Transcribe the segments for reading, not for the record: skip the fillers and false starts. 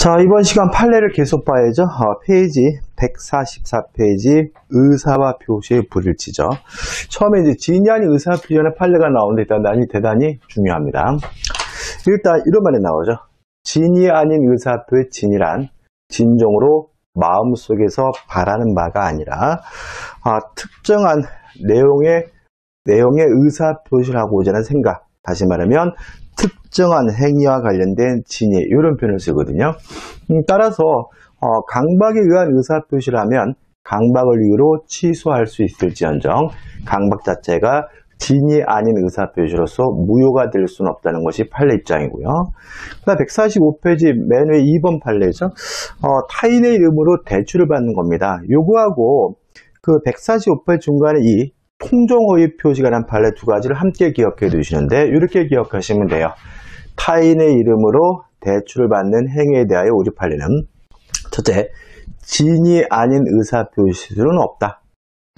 자, 이번 시간 판례를 계속 봐야죠. 페이지 144페이지 의사와 표시의 불일치죠. 처음에 이제 진이 아닌 의사 표시라는 판례가 나오는데 일단 대단히 중요합니다. 일단 이런 말이 나오죠. 진이 아닌 의사 표의 진이란 진정으로 마음속에서 바라는 바가 아니라 특정한 내용의 의사 표시를 하고자 하는 생각, 다시 말하면 특정한 행위와 관련된 진위, 이런 표현을 쓰거든요. 따라서 강박에 의한 의사표시를 하면 강박을 이유로 취소할 수 있을지언정 강박 자체가 진이 아닌 의사표시로서 무효가 될 수는 없다는 것이 판례 입장이고요. 그다음 145페이지 맨 위 2번 판례죠. 타인의 이름으로 대출을 받는 겁니다. 요거하고 그 145페이지 중간에 이 통정허위 표시가 란 판례 두 가지를 함께 기억해 두시는데 이렇게 기억하시면 돼요. 타인의 이름으로 대출을 받는 행위에 대하여 우리 판례는 첫째, 진이 아닌 의사표시는 없다.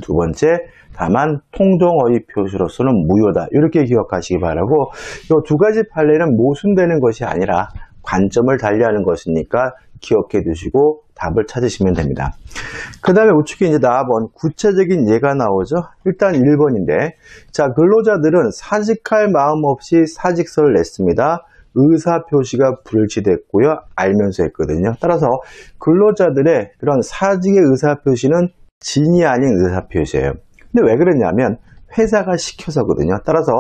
두 번째, 다만 통정허위 표시로서는 무효다. 이렇게 기억하시기 바라고, 이 두 가지 판례는 모순되는 것이 아니라 관점을 달리하는 것이니까 기억해 두시고 답을 찾으시면 됩니다. 그 다음에 우측에 이제 4번 구체적인 예가 나오죠. 일단 1번인데, 자, 근로자들은 사직할 마음 없이 사직서를 냈습니다. 의사표시가 불일치됐고요. 알면서 했거든요. 따라서 근로자들의 그런 사직의 의사표시는 진이 아닌 의사표시예요. 근데 왜 그러냐면 회사가 시켜서거든요. 따라서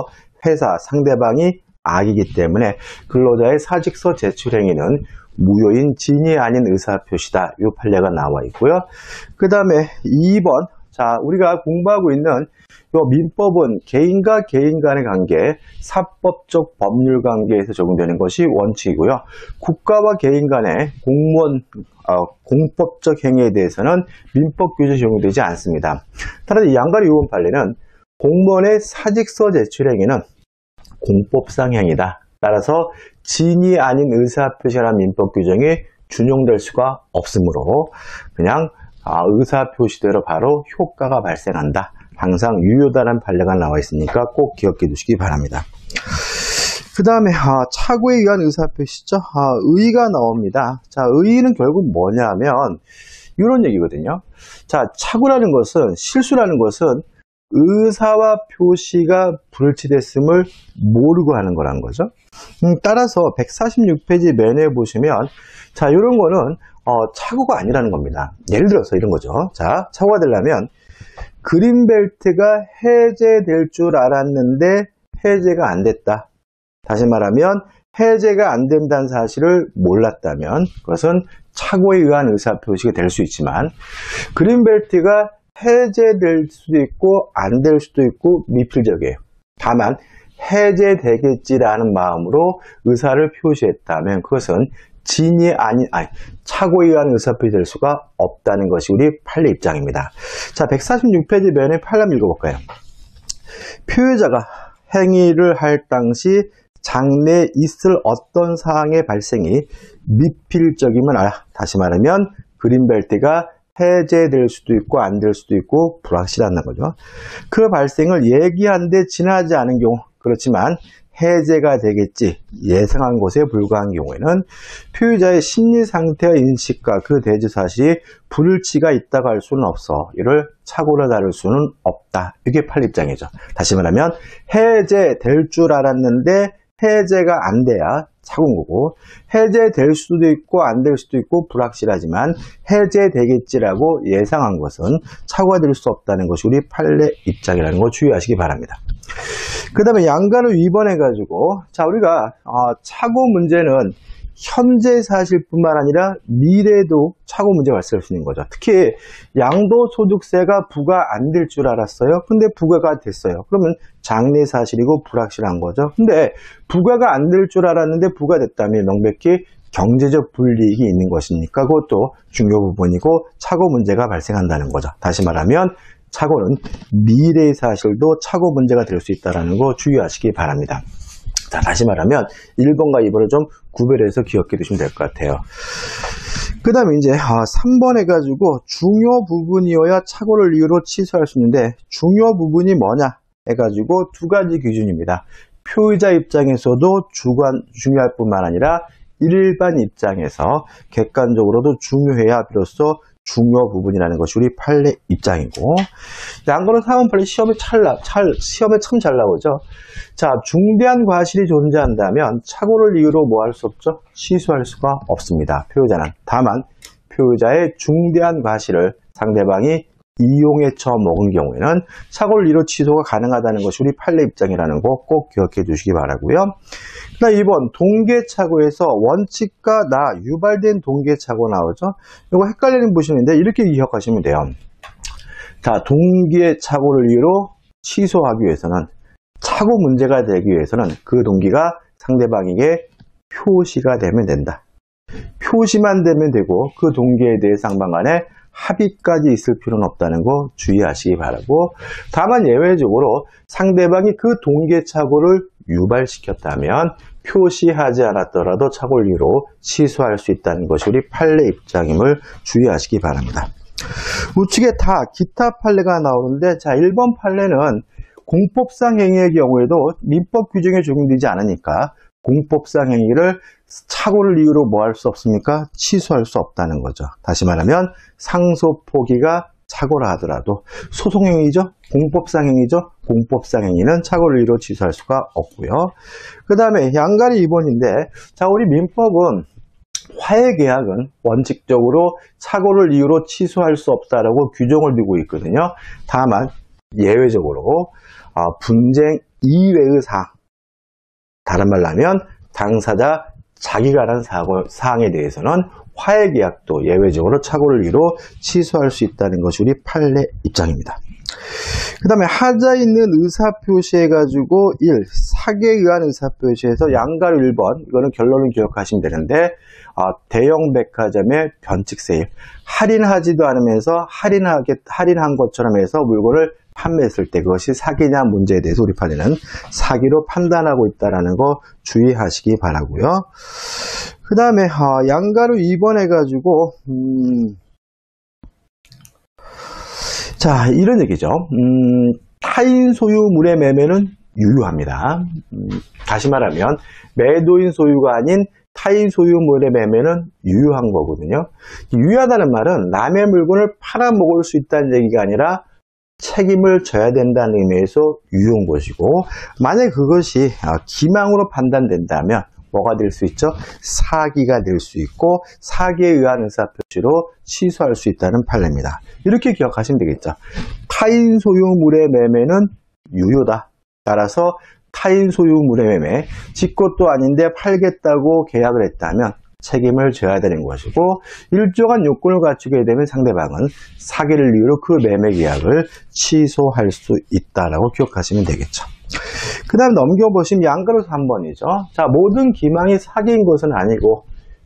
회사 상대방이 악이기 때문에 근로자의 사직서 제출 행위는 무효인 진이 아닌 의사표시다. 이 판례가 나와 있고요. 그 다음에 2번. 자, 우리가 공부하고 있는 이 민법은 개인과 개인 간의 관계, 사법적 법률 관계에서 적용되는 것이 원칙이고요. 국가와 개인 간의 공무원, 공법적 행위에 대해서는 민법 규정이 적용되지 않습니다. 따라서 양가리 요원 판례는 공무원의 사직서 제출 행위는 공법상 행위다. 따라서 진이 아닌 의사표시라는 민법 규정이 준용될 수가 없으므로 그냥 의사표시대로 바로 효과가 발생한다. 항상 유효다라는 판례가 나와 있으니까 꼭 기억해 두시기 바랍니다. 그 다음에 착오에 의한 의사표시죠. 의의가 나옵니다. 자, 의의는 결국 뭐냐면 이런 얘기거든요. 자, 착오라는 것은, 실수라는 것은 의사와 표시가 불일치됐음을 모르고 하는 거란 거죠. 따라서 146페이지 맨 위에 보시면 자, 이런 거는 착오가 아니라는 겁니다. 예를 들어서 이런 거죠. 자, 착오가 되려면 그린벨트가 해제될 줄 알았는데 해제가 안 됐다. 다시 말하면 해제가 안 된다는 사실을 몰랐다면 그것은 착오에 의한 의사표시가 될 수 있지만 그린벨트가 해제될 수도 있고 안 될 수도 있고 미필적이에요. 다만 해제되겠지라는 마음으로 의사를 표시했다면 그것은 진이 아닌, 착오에 의한 의사표시 될 수가 없다는 것이 우리 판례 입장입니다. 자, 146페이지 면에 판례 한번 읽어볼까요? 표의자가 행위를 할 당시 장래에 있을 어떤 사항의 발생이 미필적이면, 다시 말하면 그린벨트가 해제될 수도 있고 안 될 수도 있고 불확실하다는 거죠. 그 발생을 예기한데 지나지 않은 경우, 그렇지만 해제가 되겠지 예상한 것에 불과한 경우에는 표의자의 심리 상태와 인식과 그 대지 사실이 불일치가 있다고 할 수는 없어. 이를 착오로 다룰 수는 없다. 이게 판례 입장이죠. 다시 말하면 해제될 줄 알았는데 해제가 안 돼야 착오인 거고, 해제될 수도 있고 안 될 수도 있고 불확실하지만 해제되겠지라고 예상한 것은 착오가 될 수 없다는 것이 우리 판례 입장이라는 거 주의하시기 바랍니다. 그 다음에 양가를 위반해가지고, 자, 우리가 착오 문제는 현재 사실뿐만 아니라 미래에도 착오 문제가 발생할 수 있는 거죠. 특히 양도소득세가 부과 안 될 줄 알았어요. 근데 부과가 됐어요. 그러면 장래 사실이고 불확실한 거죠. 근데 부과가 안 될 줄 알았는데 부과됐다면 명백히 경제적 불이익이 있는 것이니까 그것도 중요 부분이고 착오 문제가 발생한다는 거죠. 다시 말하면 착오는 미래의 사실도 착오 문제가 될 수 있다는 거 주의하시기 바랍니다. 자, 다시 말하면 1번과 2번을 좀 구별해서 기억해 두시면 될 것 같아요. 그 다음에 이제 3번 해가지고 중요 부분이어야 착오를 이유로 취소할 수 있는데 중요 부분이 뭐냐 해가지고 두 가지 기준입니다. 표의자 입장에서도 중요할 뿐만 아니라 일반 입장에서 객관적으로도 중요해야 비로소 중요 부분이라는 것이 우리 판례 입장이고, 양거로 4번 판례 시험에 참 잘 나오죠. 자, 중대한 과실이 존재한다면 착오를 이유로 뭐 할 수 없죠? 취소할 수가 없습니다. 표의자는. 다만 표의자의 중대한 과실을 상대방이 이용에 처먹은 경우에는 착오를 이유로 취소가 가능하다는 것이 우리 판례 입장이라는 거 꼭 기억해 주시기 바라고요. 그다음 2번 동계착오에서 원칙과 나 유발된 동계착오 나오죠. 이거 헷갈리는 부분인데 이렇게 기억하시면 돼요. 자, 동계착오를 이유로 취소하기 위해서는, 착오 문제가 되기 위해서는 그 동기가 상대방에게 표시가 되면 된다. 표시만 되면 되고 그 동기에 대해 상방 간에 합의까지 있을 필요는 없다는 거 주의하시기 바라고, 다만 예외적으로 상대방이 그 동계착오를 유발시켰다면 표시하지 않았더라도 착오를 이유로 취소할 수 있다는 것이 우리 판례 입장임을 주의하시기 바랍니다. 우측에 다 기타 판례가 나오는데, 자, 1번 판례는 공법상 행위의 경우에도 민법 규정에 적용되지 않으니까 공법상 행위를 착오를 이유로 뭐 할 수 없습니까? 취소할 수 없다는 거죠. 다시 말하면 상소 포기가 착오라 하더라도 소송행위죠. 공법상 행위죠. 공법상 행위는 착오를 이유로 취소할 수가 없고요. 그 다음에 양가리 2번인데, 자, 우리 민법은 화해계약은 원칙적으로 착오를 이유로 취소할 수 없다라고 규정을 두고 있거든요. 다만 예외적으로 분쟁 이외의 사항, 다른 말로 하면 당사자 자기가 한 사항에 대해서는 화해계약도 예외적으로 착오를 이유로 취소할 수 있다는 것이 우리 판례 입장입니다. 그 다음에 하자 있는 의사표시해 가지고 1. 사기에 의한 의사표시에서 양가로 1번, 이거는 결론을 기억하시면 되는데, 대형 백화점의 변칙 세일, 할인하지도 않으면서 할인한 것처럼 해서 물건을 판매했을 때 그것이 사기냐 문제에 대해서 우리 판례는 사기로 판단하고 있다는 거 주의하시기 바라고요. 그 다음에 양가로 2번 해가지고 자, 이런 얘기죠. 타인 소유물의 매매는 유효합니다. 다시 말하면 매도인 소유가 아닌 타인 소유물의 매매는 유효한 거거든요. 유효하다는 말은 남의 물건을 팔아먹을 수 있다는 얘기가 아니라 책임을 져야 된다는 의미에서 유효한 것이고, 만약 그것이 기망으로 판단된다면 뭐가 될 수 있죠? 사기가 될 수 있고 사기에 의한 의사표시로 취소할 수 있다는 판례입니다. 이렇게 기억하시면 되겠죠. 타인 소유물의 매매는 유효다. 따라서 타인 소유물의 매매, 지 것도 아닌데 팔겠다고 계약을 했다면 책임을 져야 되는 것이고, 일정한 요건을 갖추게 되면 상대방은 사기를 이유로 그 매매 계약을 취소할 수 있다라고 기억하시면 되겠죠. 그 다음 넘겨보시면 양가로 3번이죠. 자, 모든 기망이 사기인 것은 아니고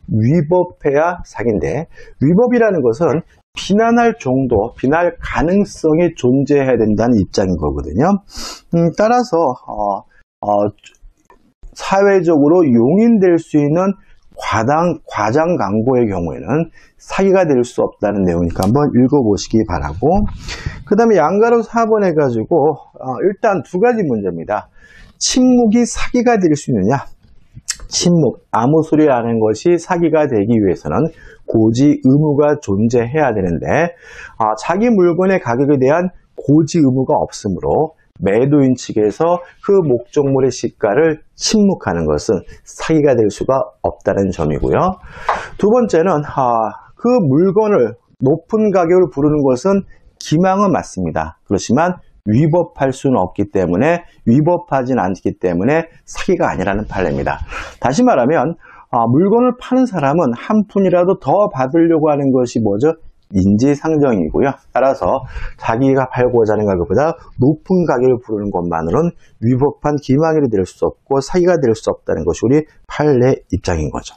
위법해야 사기인데, 위법이라는 것은 비난할 정도, 비난할 가능성이 존재해야 된다는 입장인 거거든요. 따라서 사회적으로 용인될 수 있는 과장 광고의 경우에는 사기가 될 수 없다는 내용이니까 한번 읽어보시기 바라고, 그 다음에 양가로 4번 해가지고 일단 두 가지 문제입니다. 침묵이 사기가 될 수 있느냐? 침묵, 아무 소리 안 하는 것이 사기가 되기 위해서는 고지 의무가 존재해야 되는데, 자기 물건의 가격에 대한 고지 의무가 없으므로 매도인 측에서 그 목적물의 시가를 침묵하는 것은 사기가 될 수가 없다는 점이고요. 두 번째는 그 물건을 높은 가격을 부르는 것은 기망은 맞습니다. 그렇지만 위법할 수는 없기 때문에, 위법하진 않기 때문에 사기가 아니라는 판례입니다. 다시 말하면 물건을 파는 사람은 한 푼이라도 더 받으려고 하는 것이 뭐죠? 인지상정이고요. 따라서 자기가 팔고자 하는 가격보다 높은 가격을 부르는 것만으로는 위법한 기망이 될 수 없고 사기가 될 수 없다는 것이 우리 판례 입장인 거죠.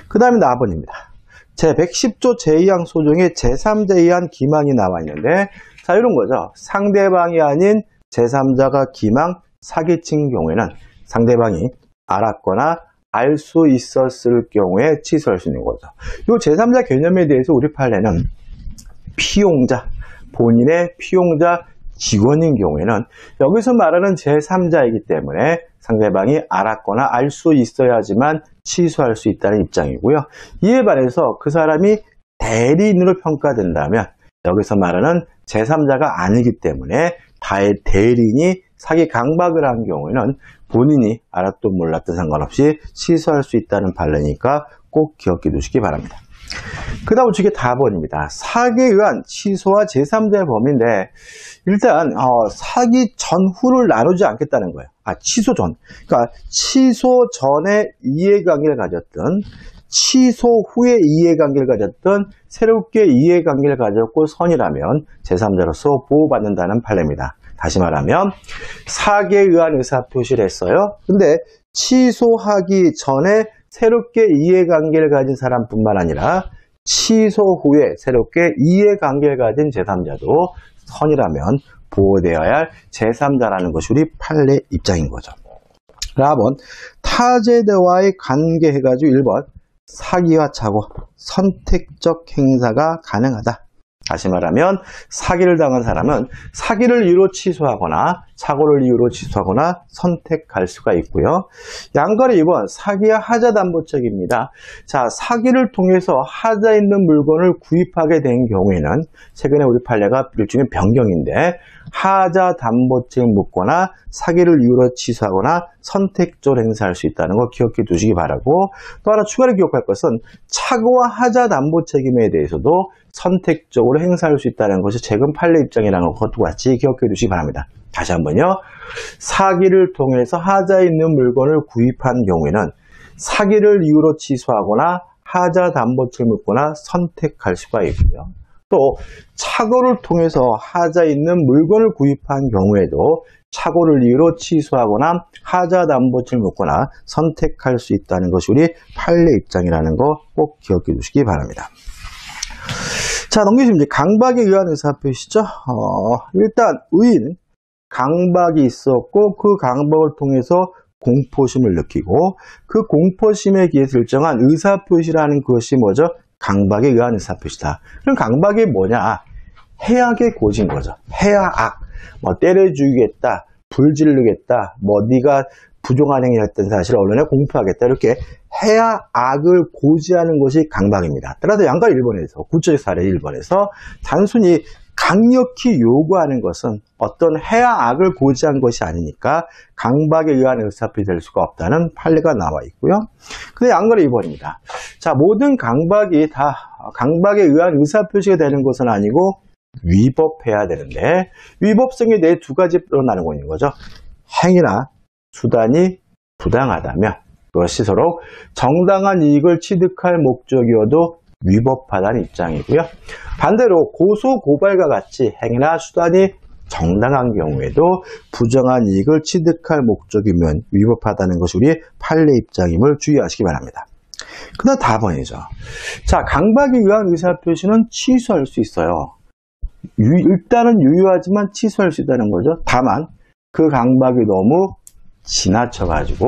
그 다음에 4번입니다. 제110조 제2항 소정에 제3자에 의한 기망이 나와 있는데, 자, 이런 거죠. 상대방이 아닌 제3자가 기망, 사기친 경우에는 상대방이 알았거나 알 수 있었을 경우에 취소할 수 있는 거죠. 이 제3자 개념에 대해서 우리 판례는 피용자, 본인의 피용자 직원인 경우에는 여기서 말하는 제3자이기 때문에 상대방이 알았거나 알 수 있어야지만 취소할 수 있다는 입장이고요. 이에 반해서 그 사람이 대리인으로 평가된다면 여기서 말하는 제3자가 아니기 때문에 대리인이 사기 강박을 한 경우에는 본인이 알았든 몰랐든 상관없이 취소할 수 있다는 판례니까 꼭 기억해 두시기 바랍니다. 그 다음 우측에 답번입니다. 사기에 의한 취소와 제3자의 범위인데 일단 사기 전후를 나누지 않겠다는 거예요. 취소 전. 그러니까 취소 전에 이해관계를 가졌든 취소 후에 이해관계를 가졌든 새롭게 이해관계를 가졌고 선이라면 제3자로서 보호받는다는 판례입니다. 다시 말하면 사기에 의한 의사표시를 했어요. 근데 취소하기 전에 새롭게 이해관계를 가진 사람뿐만 아니라 취소 후에 새롭게 이해관계를 가진 제3자도 선이라면 보호되어야 할 제3자라는 것이 우리 판례 입장인 거죠. 4번 타제대와의 관계 해가지고 1번 사기와 착오, 선택적 행사가 가능하다. 다시 말하면 사기를 당한 사람은 사기를 이유로 취소하거나 착오를 이유로 취소하거나 선택할 수가 있고요. 양가리 2번 사기와 하자담보책입니다. 자, 사기를 통해서 하자 있는 물건을 구입하게 된 경우에는 최근에 우리 판례가 일종의 변경인데 하자담보책을 묻거나 사기를 이유로 취소하거나 선택적으로 행사할 수 있다는 거 기억해 두시기 바라고, 또 하나 추가로 기억할 것은 착오와 하자담보 책임에 대해서도 선택적으로 행사할 수 있다는 것이 최근 판례 입장이라는 것도 같이 기억해 두시기 바랍니다. 다시 한번요. 사기를 통해서 하자 있는 물건을 구입한 경우에는 사기를 이유로 취소하거나 하자담보책을 묻거나 선택할 수가 있고요. 또 착오를 통해서 하자 있는 물건을 구입한 경우에도 착오를 이유로 취소하거나 하자담보책을 묻거나 선택할 수 있다는 것이 우리 판례 입장이라는 거 꼭 기억해 두시기 바랍니다. 자, 넘기시면 이제 강박에 의한 의사표시죠. 일단 의인 강박이 있었고 그 강박을 통해서 공포심을 느끼고 그 공포심에 기해서 일정한 의사표시라는 것이 뭐죠? 강박에 의한 의사표시다. 그럼 강박이 뭐냐? 해악의 고지인 거죠. 해악, 뭐 때려 죽이겠다, 불 지르겠다, 뭐 네가 부정한 행위를 했던 사실을 언론에 공표하겠다, 이렇게 해악을 고지하는 것이 강박입니다. 따라서 양가 1번에서 구체적 사례 1번에서 단순히 강력히 요구하는 것은 어떤 해악을 고지한 것이 아니니까 강박에 의한 의사표시 될 수가 없다는 판례가 나와 있고요. 근데 양가로 2번입니다. 자, 모든 강박이 다 강박에 의한 의사표시가 되는 것은 아니고 위법해야 되는데 위법성이 네 두 가지로 나누고 있는 거죠. 행위나 수단이 부당하다면 그것이 서로 정당한 이익을 취득할 목적이어도 위법하다는 입장이고요. 반대로 고소 고발과 같이 행위나 수단이 정당한 경우에도 부정한 이익을 취득할 목적이면 위법하다는 것이 우리 판례 입장임을 주의하시기 바랍니다. 그다음 다번이죠. 자, 강박에 의한 의사표시는 취소할 수 있어요. 일단은 유효하지만 취소할 수 있다는 거죠. 다만 그 강박이 너무 지나쳐가지고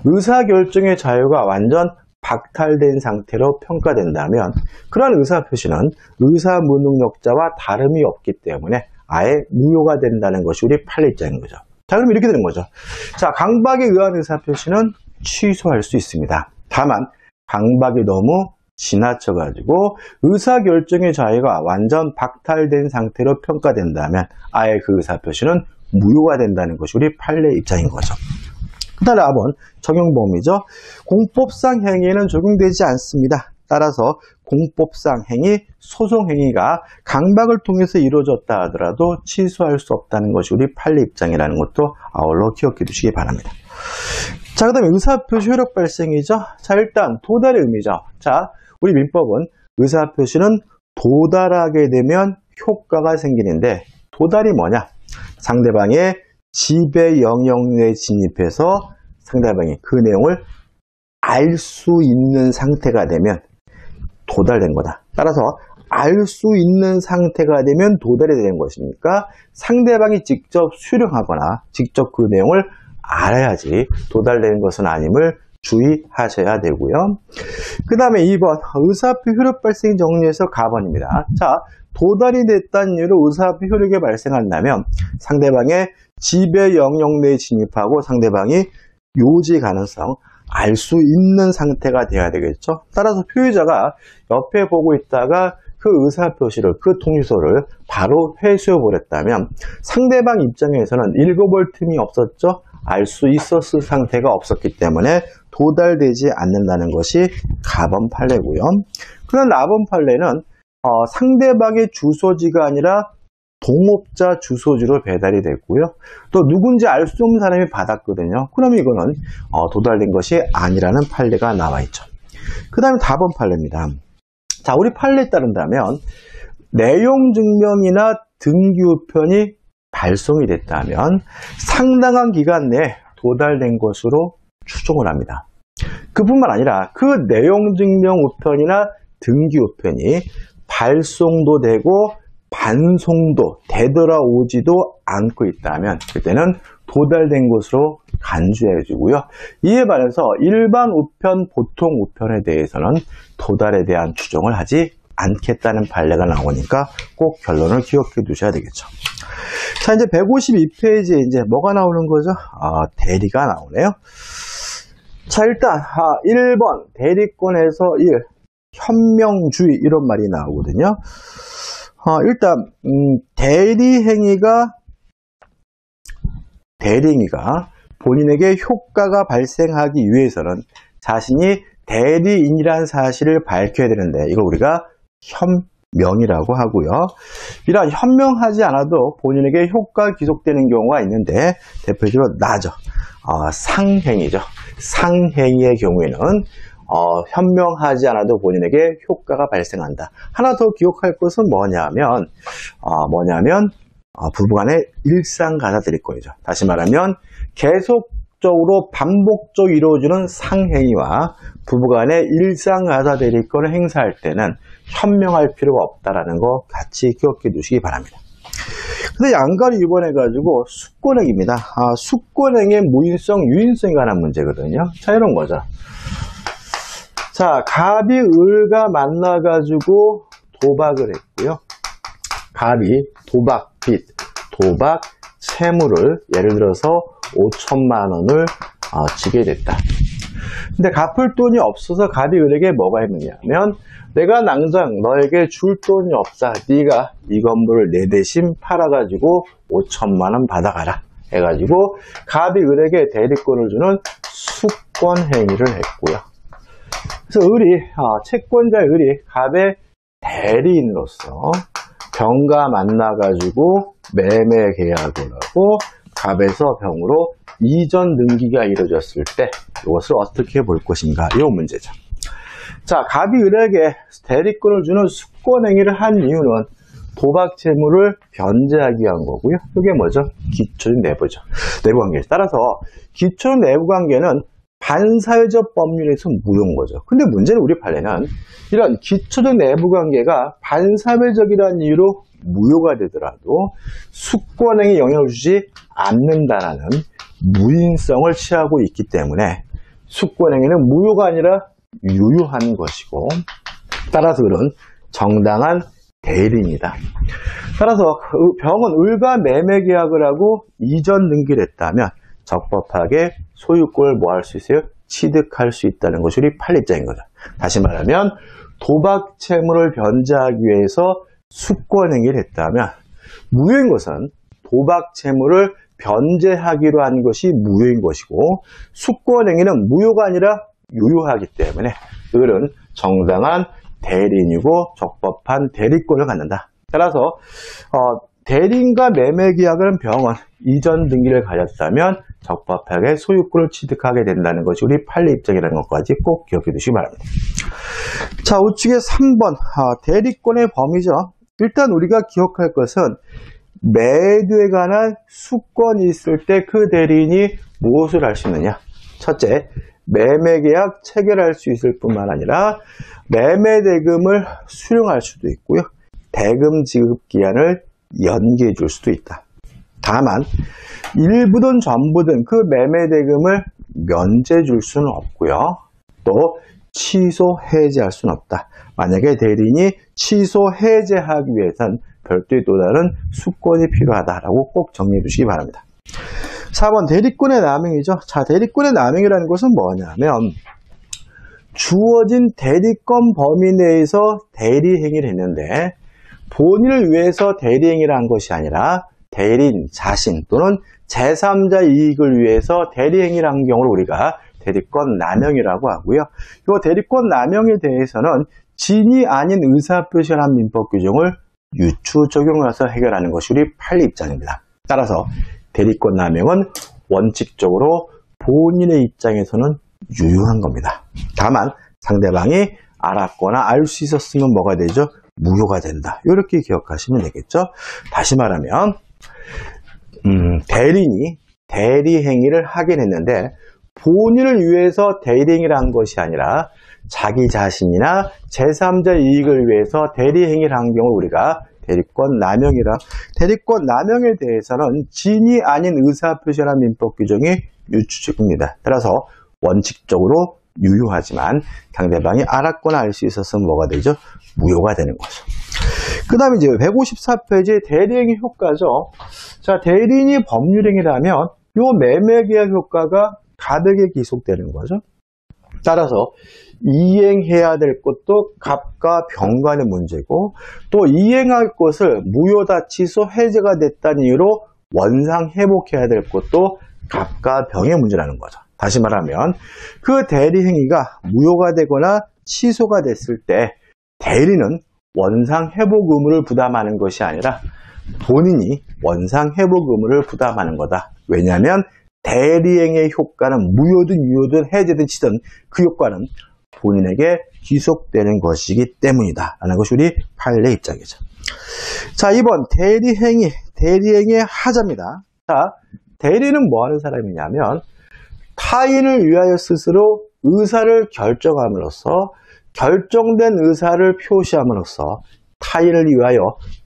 의사결정의 자유가 완전 박탈된 상태로 평가된다면 그러한 의사표시는 의사무능력자와 다름이 없기 때문에 아예 무효가 된다는 것이 우리 판례 입장인 거죠. 자, 그럼 이렇게 되는 거죠. 자, 강박에 의한 의사표시는 취소할 수 있습니다. 다만 강박이 너무 지나쳐가지고 의사결정의 자유가 완전 박탈된 상태로 평가된다면 아예 그 의사표시는 무효가 된다는 것이 우리 판례 입장인 거죠. 그 다음에 4번 적용 범위죠. 공법상 행위에는 적용되지 않습니다. 따라서 공법상 행위, 소송 행위가 강박을 통해서 이루어졌다 하더라도 취소할 수 없다는 것이 우리 판례 입장이라는 것도 아울러 기억해 두시기 바랍니다. 자, 그 다음에 의사표시 효력 발생이죠. 자, 일단 도달의 의미죠. 자, 우리 민법은 의사표시는 도달하게 되면 효과가 생기는데 도달이 뭐냐? 상대방의 지배 영역에 진입해서 상대방이 그 내용을 알 수 있는 상태가 되면 도달된 거다. 따라서 알 수 있는 상태가 되면 도달이 되는 것이니까 상대방이 직접 수령하거나 직접 그 내용을 알아야지 도달되는 것은 아님을 주의하셔야 되고요. 그 다음에 2번 의사표 효력 발생 정리해서 가번입니다. 자, 도달이 됐다는 이유로 의사표 효력이 발생한다면 상대방의 지배 영역 내에 진입하고 상대방이 요지 가능성 알 수 있는 상태가 돼야 되겠죠. 따라서 표의자가 옆에 보고 있다가 그 의사표시를, 그 통지서를 바로 회수해 버렸다면 상대방 입장에서는 읽어볼 틈이 없었죠. 알 수 있었을 상태가 없었기 때문에 도달되지 않는다는 것이 가번 판례고요. 그런 나번 판례는 상대방의 주소지가 아니라 동업자 주소지로 배달이 됐고요. 또 누군지 알 수 없는 사람이 받았거든요. 그러면 이거는 도달된 것이 아니라는 판례가 나와 있죠. 그 다음에 다번 판례입니다. 자, 우리 판례에 따른다면 내용 증명이나 등기우편이 발송이 됐다면 상당한 기간 내에 도달된 것으로 추정을 합니다. 그뿐만 아니라 그 내용 증명 우편이나 등기우편이 발송도 되고 반송도 되돌아오지도 않고 있다면 그때는 도달된 것으로 간주해 주고요. 이에 반해서 일반 우편, 보통 우편에 대해서는 도달에 대한 추정을 하지 않겠다는 판례가 나오니까 꼭 결론을 기억해 두셔야 되겠죠. 자, 이제 152페이지에 이제 뭐가 나오는 거죠? 대리가 나오네요. 자, 일단 1번 대리권에서 1, 현명주의 이런 말이 나오거든요. 일단 대리행위가 본인에게 효과가 발생하기 위해서는 자신이 대리인이라는 사실을 밝혀야 되는데 이걸 우리가 현명이라고 하고요. 이러한 현명하지 않아도 본인에게 효과가 기속되는 경우가 있는데 대표적으로 나죠. 상행이죠. 상행위의 경우에는 현명하지 않아도 본인에게 효과가 발생한다. 하나 더 기억할 것은 뭐냐면 부부간의 일상가사대리권이죠. 다시 말하면 계속적으로 반복적으로 이루어지는 상행위와 부부간의 일상가사대리권을 행사할 때는 현명할 필요가 없다라는 거 같이 기억해 두시기 바랍니다. 근데 양가를 이번해가지고 숙권행입니다. 숙권행의 무인성, 유인성에 관한 문제거든요. 자, 이런 거죠. 자, 갑이 을과 만나가지고 도박을 했고요. 갑이 도박 빚, 도박 채무를 예를 들어서 5천만 원을 지게 됐다. 근데 갚을 돈이 없어서 갑이 을에게 뭐가 했느냐면 내가 당장 너에게 줄 돈이 없어. 네가 이 건물을 내 대신 팔아가지고 5천만 원 받아가라. 해가지고 갑이 을에게 대리권을 주는 숙권 행위를 했고요. 그래서 채권자 을이 갑의 대리인으로서 병과 만나가지고 매매 계약을 하고 갑에서 병으로 이전 등기가 이루어졌을 때 이것을 어떻게 볼 것인가 이 문제죠. 자, 갑이 을에게 대리권을 주는 숙권행위를 한 이유는 도박 채무를 변제하기 위한 거고요. 이게 뭐죠? 기초적 내부죠. 내부관계에 따라서 기초적 내부관계는 반사회적 법률에서 무효인 거죠. 근데 문제는 우리 판례는 이런 기초적 내부관계가 반사회적이라는 이유로 무효가 되더라도 숙권행위에 영향을 주지 않는다라는 무인성을 취하고 있기 때문에 숙권행위는 무효가 아니라 유효한 것이고 따라서 그런 정당한 대리입니다. 따라서 병은 을과 매매 계약을 하고 이전 등기를 했다면 적법하게 소유권을 뭐 할 수 있어요? 취득할 수 있다는 것이 우리 판례 입장인 거죠. 다시 말하면 도박 채무를 변제하기 위해서 숙권행위를 했다면 무효인 것은 도박 채무를 변제하기로 한 것이 무효인 것이고 숙권행위는 무효가 아니라 유효하기 때문에 을은 정당한 대리인이고 적법한 대리권을 갖는다. 따라서 대리인과 매매 계약을 한 병은 이전 등기를 가졌다면 적법하게 소유권을 취득하게 된다는 것이 우리 판례 입장이라는 것까지 꼭 기억해 두시기 바랍니다. 자, 우측의 3번 대리권의 범위죠. 일단 우리가 기억할 것은 매도에 관한 수권이 있을 때 그 대리인이 무엇을 할 수 있느냐. 첫째, 매매계약 체결할 수 있을 뿐만 아니라 매매대금을 수령할 수도 있고요. 대금 지급 기한을 연기해 줄 수도 있다. 다만 일부든 전부든 그 매매대금을 면제 줄 수는 없고요. 또 취소 해지할 수는 없다. 만약에 대리인이 취소 해제하기 위해선 별도의 또 다른 수권이 필요하다라고 꼭 정리해 두시기 바랍니다. 4번 대리권의 남용이죠. 자, 대리권의 남용이라는 것은 뭐냐면 주어진 대리권 범위 내에서 대리행위를 했는데 본인을 위해서 대리행위를 한 것이 아니라 대리인 자신 또는 제3자 이익을 위해서 대리행위를 한 경우를 우리가 대리권 남용이라고 하고요. 이 대리권 남용에 대해서는 진이 아닌 의사표시를 한 민법 규정을 유추 적용해서 해결하는 것이 우리 판례 입장입니다. 따라서 대리권 남용은 원칙적으로 본인의 입장에서는 유효한 겁니다. 다만 상대방이 알았거나 알 수 있었으면 뭐가 되죠? 무효가 된다. 이렇게 기억하시면 되겠죠. 다시 말하면 대리인이 대리행위를 하긴 했는데 본인을 위해서 대리행위를 한 것이 아니라 자기 자신이나 제3자 이익을 위해서 대리행위를 한 경우 우리가 대리권 남용이라. 대리권 남용에 대해서는 진이 아닌 의사표시라는 민법 규정이 유추적입니다. 따라서 원칙적으로 유효하지만 상대방이 알았거나 알 수 있었으면 뭐가 되죠? 무효가 되는 거죠. 그 다음에 이제 154페이지 대리행위 효과죠. 자, 대리인이 법률행위라면 요 매매계약 효과가 가득에 기속되는 거죠. 따라서 이행해야 될 것도 갑과 병간의 문제고 또 이행할 것을 무효다, 취소, 해제가 됐다는 이유로 원상 회복해야 될 것도 갑과 병의 문제라는 거죠. 다시 말하면 그 대리행위가 무효가 되거나 취소가 됐을 때 대리는 원상 회복 의무를 부담하는 것이 아니라 본인이 원상 회복 의무를 부담하는 거다. 왜냐하면 대리행위의 효과는 무효든 유효든 해제든 치든 그 효과는 본인에게 귀속되는 것이기 때문이다 라는 것이 우리 판례 입장이죠. 자, 2번 대리행위의 하자입니다. 자, 대리는 뭐 하는 사람이냐면 타인을 위하여 스스로 의사를 결정함으로써 결정된 의사를 표시함으로써 타인을 위하여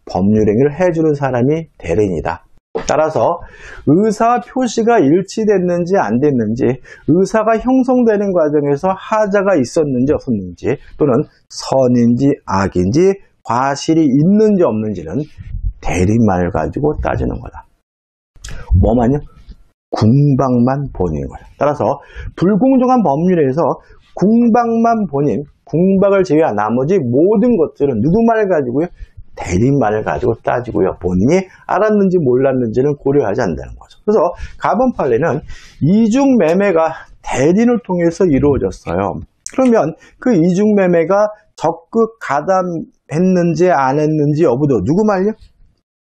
법률행위를 해주는 사람이 대리인이다. 따라서 의사 표시가 일치됐는지 안 됐는지, 의사가 형성되는 과정에서 하자가 있었는지 없었는지, 또는 선인지 악인지 과실이 있는지 없는지는 대리인만을 가지고 따지는 거다. 뭐만요? 궁방만 본인인 거예요. 따라서 불공정한 법률에서 궁방만 본인, 궁방을 제외한 나머지 모든 것들은 누구만을 가지고요? 대리인만을 가지고 따지고요. 본인이 알았는지 몰랐는지는 고려하지 않는다는 거죠. 그래서 가번 판례는 이중 매매가 대리인을 통해서 이루어졌어요. 그러면 그 이중 매매가 적극 가담했는지 안 했는지 여부도 누구만요?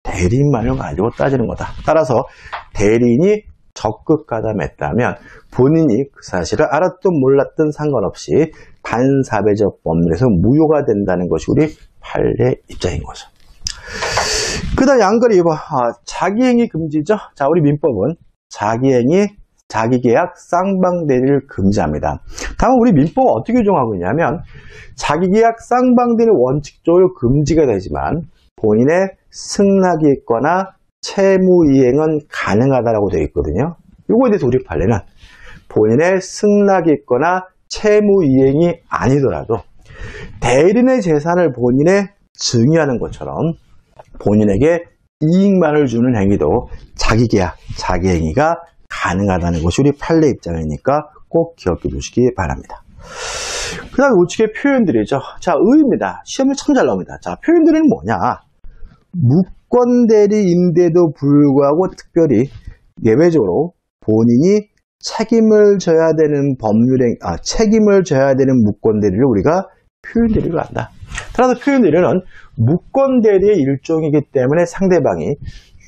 대리인만을 가지고 따지는 거다. 따라서 대리인이 적극 가담했다면 본인이 그 사실을 알았든 몰랐든 상관없이 반사배적 법률에서 무효가 된다는 것이 우리 판례 입장인 거죠. 그 다음 양거리 2번 자기행위 금지죠. 자, 우리 민법은 자기행위, 자기계약, 쌍방대리를 금지합니다. 다만 우리 민법은 어떻게 규정하고 있냐면 자기계약, 쌍방대리는 원칙적으로 금지가 되지만 본인의 승낙이 있거나 채무이행은 가능하다라고 되어 있거든요. 이거에 대해서 우리 판례는 본인의 승낙이 있거나 채무이행이 아니더라도 대리인의 재산을 본인에 증여하는 것처럼 본인에게 이익만을 주는 행위도 자기계약, 자기행위가 가능하다는 것이 우리 판례 입장이니까 꼭 기억해 두시기 바랍니다. 그 다음에 우측의 표현들이죠. 자, 의입니다. 시험에 참 잘 나옵니다. 자, 표현들은 뭐냐? 무권대리인데도 불구하고 특별히 예외적으로 본인이 책임을 져야 되는 책임을 져야 되는 무권대리를 우리가 표현대리를 한다. 따라서 표현대리는 무권대리의 일종이기 때문에 상대방이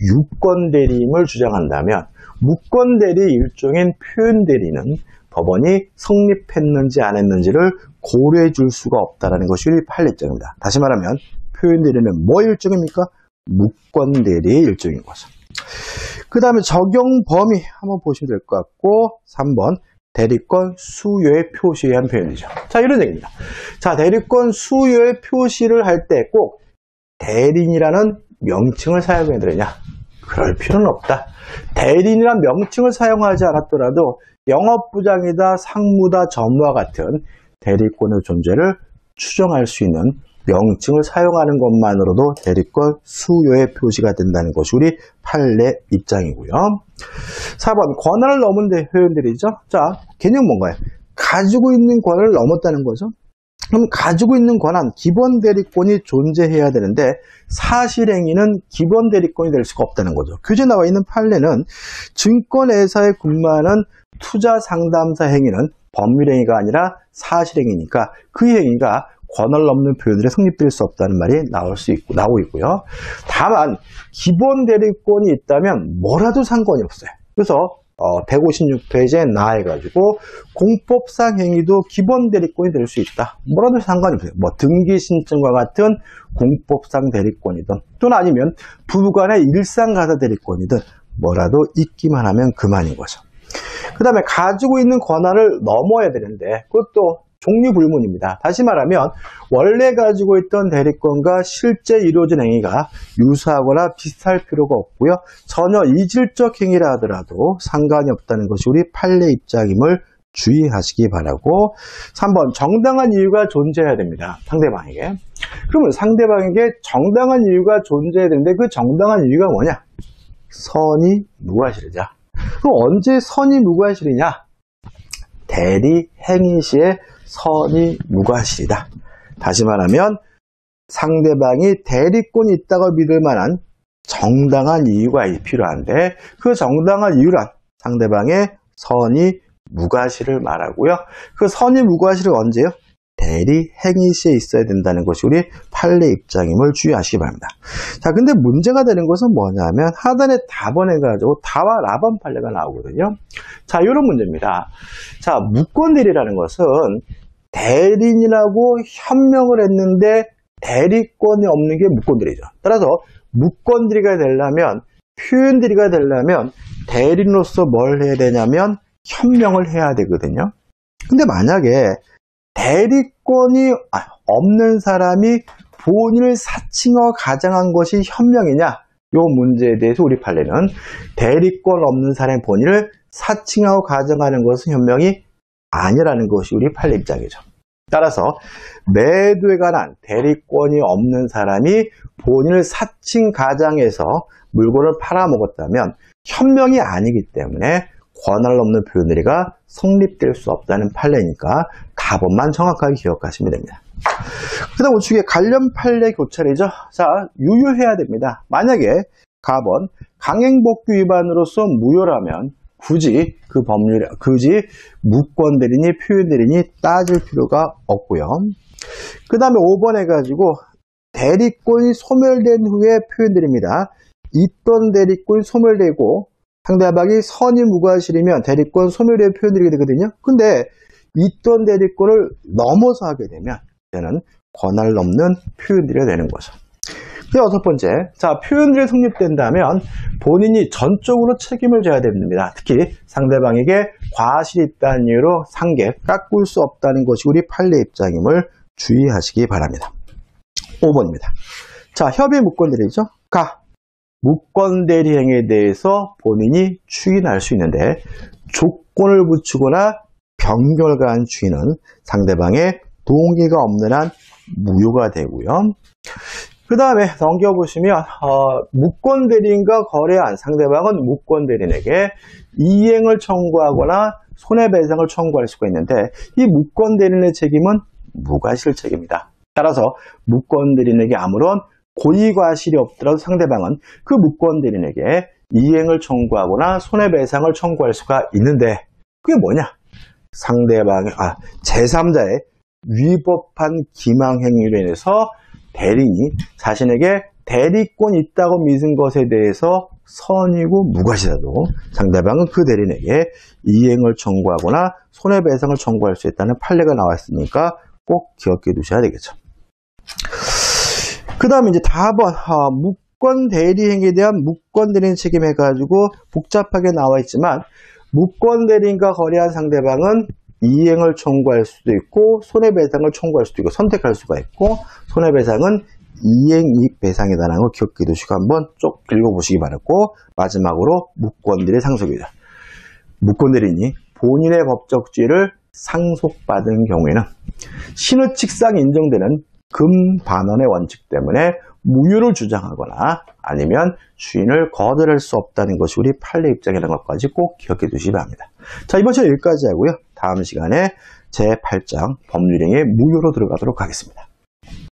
유권대리임을 주장한다면 무권대리의 일종인 표현대리는 법원이 성립했는지 안 했는지를 고려해 줄 수가 없다는 것이 우리 판례 입장입니다. 다시 말하면 표현대리는 뭐 일종입니까? 무권대리의 일종인 거죠. 그 다음에 적용 범위 한번 보시면 될 것 같고 3번 대리권 수요의 표시에 대한 표현이죠. 자, 이런 얘기입니다. 자, 대리권 수요의 표시를 할 때 꼭 대리인이라는 명칭을 사용해야 되느냐? 그럴 필요는 없다. 대리인이라는 명칭을 사용하지 않았더라도 영업부장이다, 상무다, 전무와 같은 대리권의 존재를 추정할 수 있는 명칭을 사용하는 것만으로도 대리권 수요의 표시가 된다는 것이 우리 판례 입장이고요. 4번 권한을 넘은 표현들이죠. 자, 개념 뭔가요? 가지고 있는 권한을 넘었다는 거죠. 그럼 가지고 있는 권한, 기본 대리권이 존재해야 되는데 사실행위는 기본 대리권이 될 수가 없다는 거죠. 교재에 나와 있는 판례는 증권회사에 근무하는 투자 상담사 행위는 법률행위가 아니라 사실행위니까 그 행위가 권한을 넘는 표현들에 성립될 수 없다는 말이 나오고 있고요. 다만 기본 대리권이 있다면 뭐라도 상관이 없어요. 그래서 156페이지에 나와가지고 공법상 행위도 기본 대리권이 될 수 있다. 뭐라도 상관이 없어요. 뭐 등기 신청과 같은 공법상 대리권이든 또는 아니면 부부간의 일상가사 대리권이든 뭐라도 있기만 하면 그만인 거죠. 그 다음에 가지고 있는 권한을 넘어야 되는데 그것도 종류불문입니다. 다시 말하면 원래 가지고 있던 대리권과 실제 이루어진 행위가 유사하거나 비슷할 필요가 없고요. 전혀 이질적 행위라 하더라도 상관이 없다는 것이 우리 판례 입장임을 주의하시기 바라고 3번 정당한 이유가 존재해야 됩니다. 상대방에게. 그러면 상대방에게 정당한 이유가 존재해야 되는데 그 정당한 이유가 뭐냐? 선의 무과실이자. 그럼 언제 선의 무과실이냐? 대리 행위 시에 선의 무과실이다. 다시 말하면 상대방이 대리권이 있다고 믿을 만한 정당한 이유가 필요한데 그 정당한 이유란 상대방의 선의 무과실을 말하고요. 그 선의 무과실은 언제요? 대리 행위 시에 있어야 된다는 것이 우리 판례 입장임을 주의하시기 바랍니다. 자, 근데 문제가 되는 것은 뭐냐면 하단에 답원해가지고 다와 라번 판례가 나오거든요. 자, 이런 문제입니다. 자, 무권대리라는 것은 대리인이라고 현명을 했는데 대리권이 없는 게 무권대리죠. 따라서 무권대리가 되려면 표현대리가 되려면 대리인으로서 뭘 해야 되냐면 현명을 해야 되거든요. 근데 만약에 대리권이 없는 사람이 본인을 사칭하고 가정한 것이 현명이냐? 이 문제에 대해서 우리 판례는 대리권 없는 사람의 본인을 사칭하고 가정하는 것은 현명이 아니라는 것이 우리 판례 입장이죠. 따라서 매도에 관한 대리권이 없는 사람이 본인을 사칭 가정해서 물건을 팔아먹었다면 현명이 아니기 때문에 권한을 넘는 표현들이가 성립될 수 없다는 판례니까 답원만 정확하게 기억하시면 됩니다. 그 다음 우측에 관련 판례 교차례죠. 자, 유효해야 됩니다. 만약에 가번 강행복귀 위반으로서 무효라면 굳이 무권 대리니 표현 대리니 따질 필요가 없고요. 그 다음에 5번 해가지고 대리권이 소멸된 후에 표현 대리입니다. 있던 대리권이 소멸되고 상대방이 선의 무과실이면 대리권 소멸의 표현들이 되거든요. 근데 있던 대리권을 넘어서 하게 되면 이제는 권한을 넘는 표현들이 되는 거죠. 여섯 번째, 자, 표현들이 성립된다면 본인이 전적으로 책임을 져야 됩니다. 특히 상대방에게 과실이 있다는 이유로 상계, 깎을 수 없다는 것이 우리 판례 입장임을 주의하시기 바랍니다. 5번입니다. 자, 협의 무권대리죠. 무권대리 행위에 대해서 본인이 추인할 수 있는데 조건을 붙이거나 변경을 가한 추인은 상대방의 동의가 없는 한 무효가 되고요. 그 다음에 넘겨보시면 무권대리인과 거래한 상대방은 무권대리인에게 이행을 청구하거나 손해배상을 청구할 수가 있는데 이 무권대리인의 책임은 무과실 책임이다. 따라서 무권대리인에게 아무런 고의과실이 없더라도 상대방은 그 무권대리인에게 이행을 청구하거나 손해배상을 청구할 수가 있는데 그게 뭐냐? 상대방의 제3자의 위법한 기망행위로 인해서 대리인이 자신에게 대리권이 있다고 믿은 것에 대해서 선이고 무과실이라도 상대방은 그 대리인에게 이행을 청구하거나 손해배상을 청구할 수 있다는 판례가 나왔으니까 꼭 기억해 두셔야 되겠죠. 그 다음에 이제 답은 무권 대리 행위에 대한 무권 대리인 책임 해가지고 복잡하게 나와 있지만 무권 대리인과 거래한 상대방은 이행을 청구할 수도 있고 손해배상을 청구할 수도 있고 선택할 수가 있고 손해배상은 이행이익배상이다라는 걸 기억해 두시고 한번 쭉 읽어보시기 바랐고 마지막으로 무권대리 상속이다. 무권대리인이 본인의 법적 지위를 상속받은 경우에는 신의칙상 인정되는 금반원의 원칙 때문에 무효를 주장하거나 아니면 주인을 거절할 수 없다는 것이 우리 판례 입장이라는 것까지 꼭 기억해 두시기 바랍니다. 자, 이번 시간 여기까지 하고요. 다음 시간에 제8장 법률행위의 무효로 들어가도록 하겠습니다.